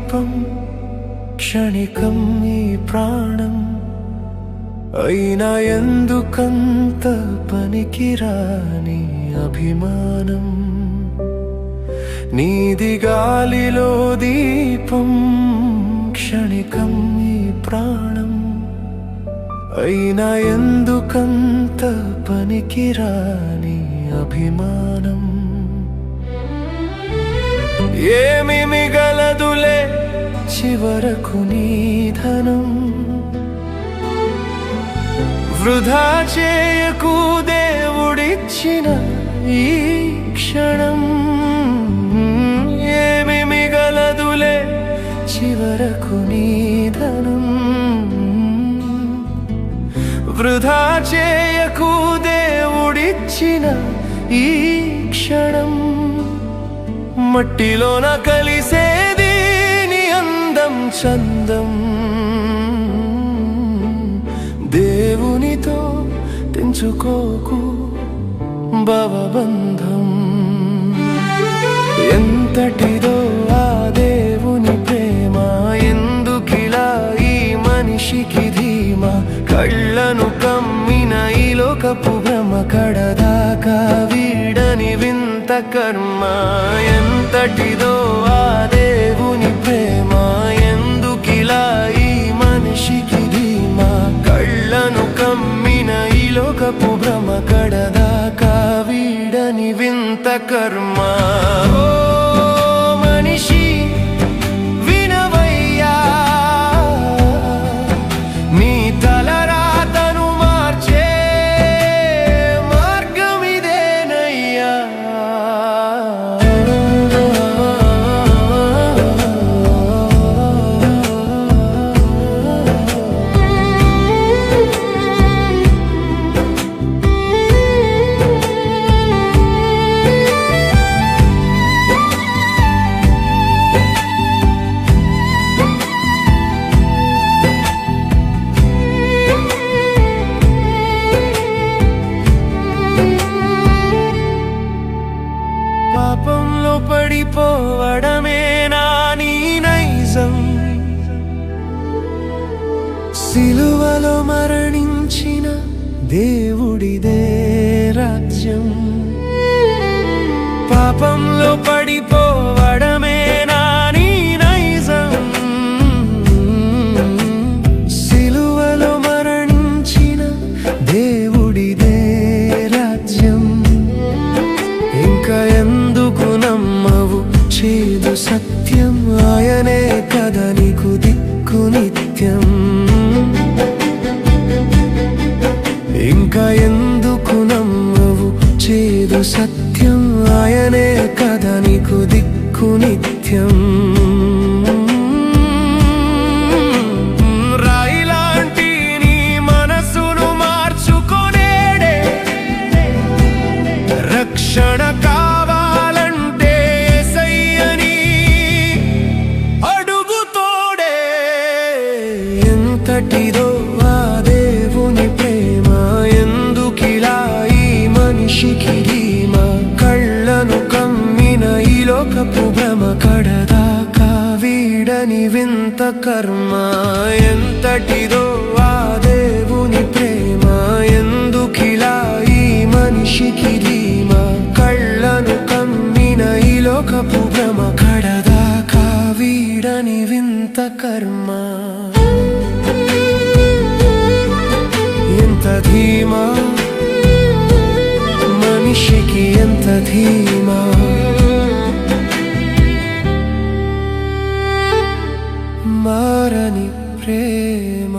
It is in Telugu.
దీపం క్షణికం ఈ ప్రాణం అయినా ఎందుకంత పనికిరాని అభిమానం నీది గాలిలో దీపం క్షణికం ఈ ప్రాణం అయినా ఎందుకంత పనికిరాని అభిమానం ఏమి మిగలదులే చివరకు నీ ధనం వృధా చేయకు దేవుడిచ్చిన ఈ క్షణం ఏమి మిగలదులే చివరకు నీ ధనం వృధా చేయకు దేవుడిచ్చిన ఈ క్షణం మట్టిలోన కలిసేది నీ అందం చందం దేవునితో తెంచుకోకు భవబంధం ఎంతటిదో ఆ దేవుని ప్రేమ ఎందుకిలా ఈ మనిషికి ధీమా కళ్ళను కమ్మిన ఈ లోకపు భ్రమ కడదాకా వీడని వింత కర్మ ఎంతటిదో ఆ దేవుని ప్రేమ ఎందుకిలా ఈ మనిషికి ధీమా కళ్ళను కమ్మిన ఈ లోకపు భ్రమ కడదాకా వీడని వింత కర్మ ఓ మనిషి వినవయ్యా నీ తలరాతను మార్చే మార్గమిదేనయ్యా పాపంలో పడిపోవడమే నా నీ నైజం సిలువలో మరణించిన దేవుడిదే రాజ్యం పాపంలో పడిపోవడమే నా నీ నైజం సిలువలో మరణించిన దేవుడిదే రాజ్యం ఇంకా ఎందుకు నమ్మవు చేదు సత్యం ఆయనే కదా నీకు దిక్కు నిత్యం ఇంకా ఎందుకు నమ్మవు చేదు సత్యం ఆయనే కదా నీకు దిక్కు నిత్యం రాయిలాంటి నీ మనసును మార్చుకొనేడే రక్షణ కావాలంటే యేసయ్యని అడుగుతోడే ఎంతటిదో ఆ దేవుని ప్రేమ ఎందుకిలా ఈ మనిషికి ధీమా కళ్ళను కమ్మిన ఈ లోకపు భ్రమ కడదాకా వీడని వింత కర్మ ఎంతటిదో ఆ దేవుని ప్రేమ ఎందుకిలా ఈ మనిషికి ధీమా కళ్ళను కమ్మిన ఈ లోకపు భ్రమ కడదాకా వీడని వింత కర్మ ఎంత ధీమా మనిషికి ఎంత ధీమా మారని ప్రేమ